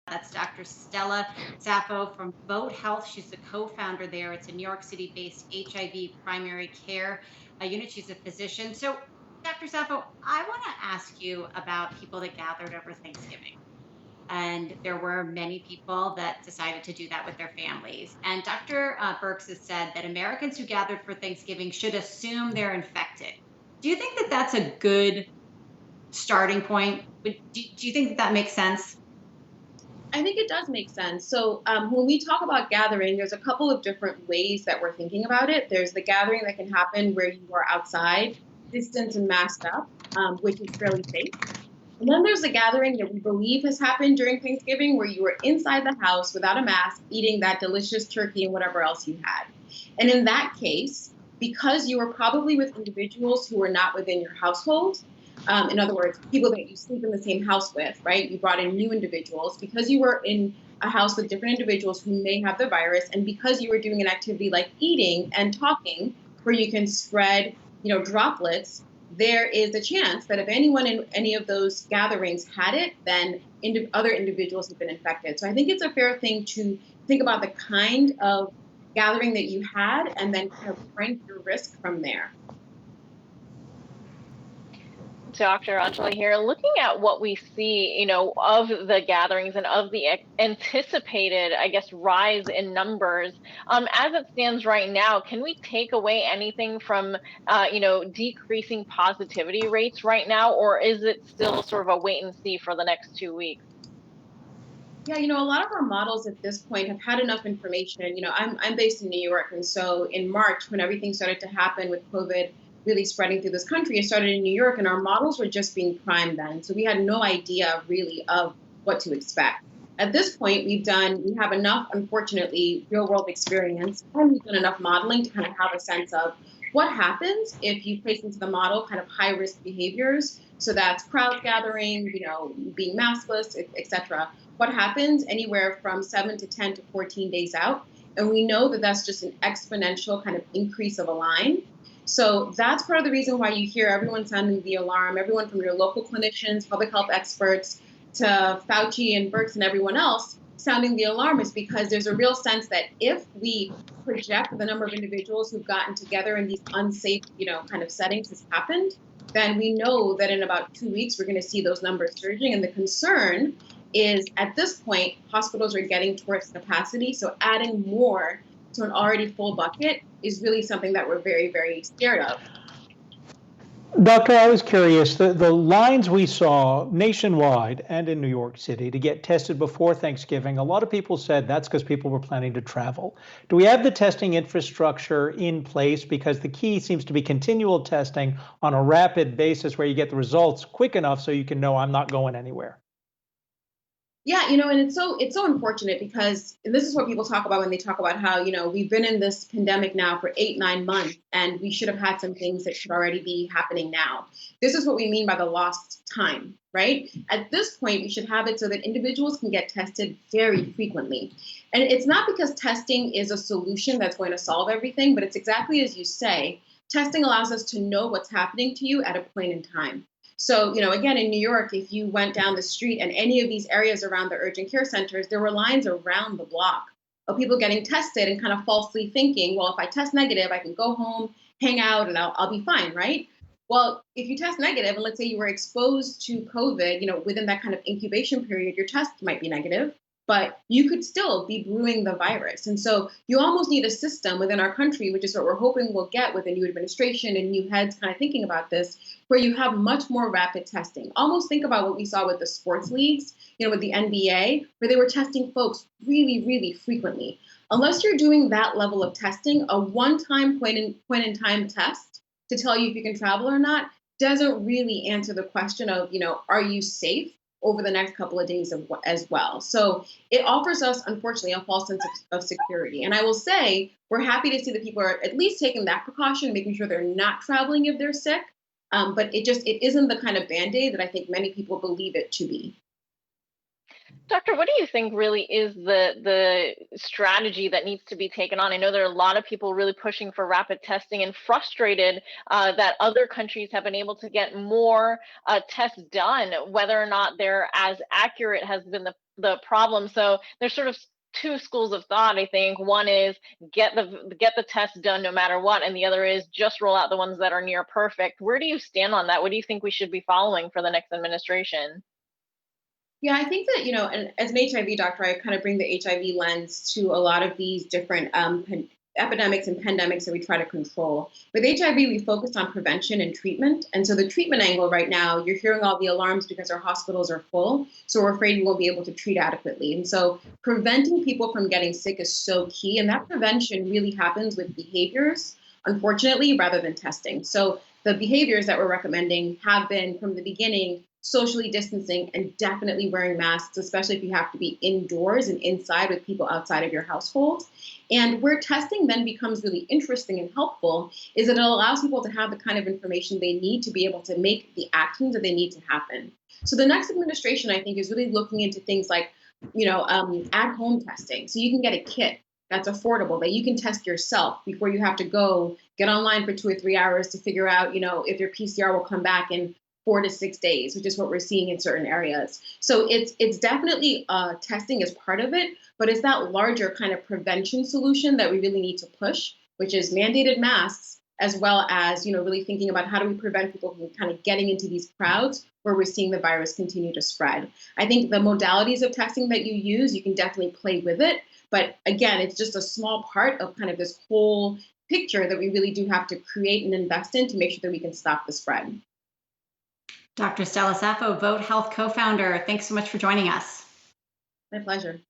That's Dr. Stella Safo from Boat Health. She's the co-founder there. It's a New York City-based HIV primary care unit. She's a physician. So, Dr. Safo, I want to ask you about people that gathered over Thanksgiving. And there were many people that decided to do that with their families. And Dr. Birx has said that Americans who gathered for Thanksgiving should assume they're infected. Do you think that that's a good starting point? Do you think that that makes sense? I think it does make sense. So when we talk about gathering, there's a couple of different ways that we're thinking about it. There's the gathering that can happen where you are outside, distance and masked up, which is fairly safe. And then there's the gathering that we believe has happened during Thanksgiving where you were inside the house without a mask, eating that delicious turkey and whatever else you had. And in that case, because you were probably with individuals who were not within your household, in other words, people that you sleep in the same house with, right? You brought in new individuals because you were in a house with different individuals who may have the virus, and because you were doing an activity like eating and talking, where you can spread, droplets. There is a chance that if anyone in any of those gatherings had it, then other individuals have been infected. So I think it's a fair thing to think about the kind of gathering that you had and then kind of rank your risk from there. Dr. Anjali here. Looking at what we see, of the gatherings and of the anticipated, I guess, rise in numbers, as it stands right now, can we take away anything from, decreasing positivity rates right now, or is it still sort of a wait and see for the next 2 weeks? Yeah, a lot of our models at this point have had enough information. I'm based in New York, and so in March, when everything started to happen with COVID really spreading through this country, it started in New York, and our models were just being primed then. So we had no idea really of what to expect. At this point, we have enough, unfortunately, real world experience, and we've done enough modeling to kind of have a sense of what happens if you place into the model kind of high risk behaviors. So that's crowd gathering, being maskless, etc. What happens anywhere from 7 to 10 to 14 days out. And we know that that's just an exponential kind of increase of a line. So that's part of the reason why you hear everyone sounding the alarm, everyone from your local clinicians, public health experts, to Fauci and Birx and everyone else sounding the alarm, is because there's a real sense that if we project the number of individuals who've gotten together in these unsafe, kind of settings has happened, then we know that in about 2 weeks, we're going to see those numbers surging. And the concern is at this point, hospitals are getting towards capacity. So adding more to an already full bucket is really something that we're very, very scared of. Doctor, I was curious, the lines we saw nationwide and in New York City to get tested before Thanksgiving, a lot of people said that's because people were planning to travel. Do we have the testing infrastructure in place? Because the key seems to be continual testing on a rapid basis where you get the results quick enough so you can know I'm not going anywhere. Yeah, and it's so unfortunate because this is what people talk about when they talk about how, we've been in this pandemic now for 8, 9 months, and we should have had some things that should already be happening now. This is what we mean by the lost time, right? At this point, we should have it so that individuals can get tested very frequently. And it's not because testing is a solution that's going to solve everything, but it's exactly as you say, testing allows us to know what's happening to you at a point in time. So, again, in New York, if you went down the street and any of these areas around the urgent care centers, there were lines around the block of people getting tested and kind of falsely thinking, well, if I test negative, I can go home, hang out, and I'll be fine, right? Well, if you test negative, and let's say you were exposed to COVID, within that kind of incubation period, your test might be negative, but you could still be brewing the virus. And so you almost need a system within our country, which is what we're hoping we'll get with a new administration and new heads kind of thinking about this, where you have much more rapid testing. Almost think about what we saw with the sports leagues, with the NBA, where they were testing folks really, really frequently. Unless you're doing that level of testing, a one-time point in time test to tell you if you can travel or not doesn't really answer the question of, are you safe over the next couple of days as well. So it offers us, unfortunately, a false sense of security. And I will say, we're happy to see that people are at least taking that precaution, making sure they're not traveling if they're sick. But it isn't the kind of Band-Aid that I think many people believe it to be. Doctor, what do you think really is the strategy that needs to be taken on? I know there are a lot of people really pushing for rapid testing and frustrated that other countries have been able to get more tests done. Whether or not they're as accurate has been the problem. So there's sort of two schools of thought. I think one is get the test done no matter what, and the other is just roll out the ones that are near perfect. Where do you stand on that? What do you think we should be following for the next administration? Yeah, I think that, and as an HIV doctor, I kind of bring the HIV lens to a lot of these different epidemics and pandemics that we try to control. With HIV, we focused on prevention and treatment. And so the treatment angle right now, you're hearing all the alarms because our hospitals are full. So we're afraid we won't be able to treat adequately. And so preventing people from getting sick is so key. And that prevention really happens with behaviors, unfortunately, rather than testing. So the behaviors that we're recommending have been from the beginning socially distancing and definitely wearing masks, especially if you have to be indoors and inside with people outside of your household. And where testing then becomes really interesting and helpful is that it allows people to have the kind of information they need to be able to make the actions that they need to happen. So the next administration, I think, is really looking into things like, at-home testing. So you can get a kit that's affordable that you can test yourself before you have to go get online for 2 or 3 hours to figure out, if your PCR will come back in 4 to 6 days, which is what we're seeing in certain areas. So it's definitely testing is part of it, but it's that larger kind of prevention solution that we really need to push, which is mandated masks, as well as really thinking about how do we prevent people from kind of getting into these crowds where we're seeing the virus continue to spread. I think the modalities of testing that you use, you can definitely play with it, but again, it's just a small part of kind of this whole picture that we really do have to create and invest in to make sure that we can stop the spread. Dr. Stella Safo, Vote Health co-founder, thanks so much for joining us. My pleasure.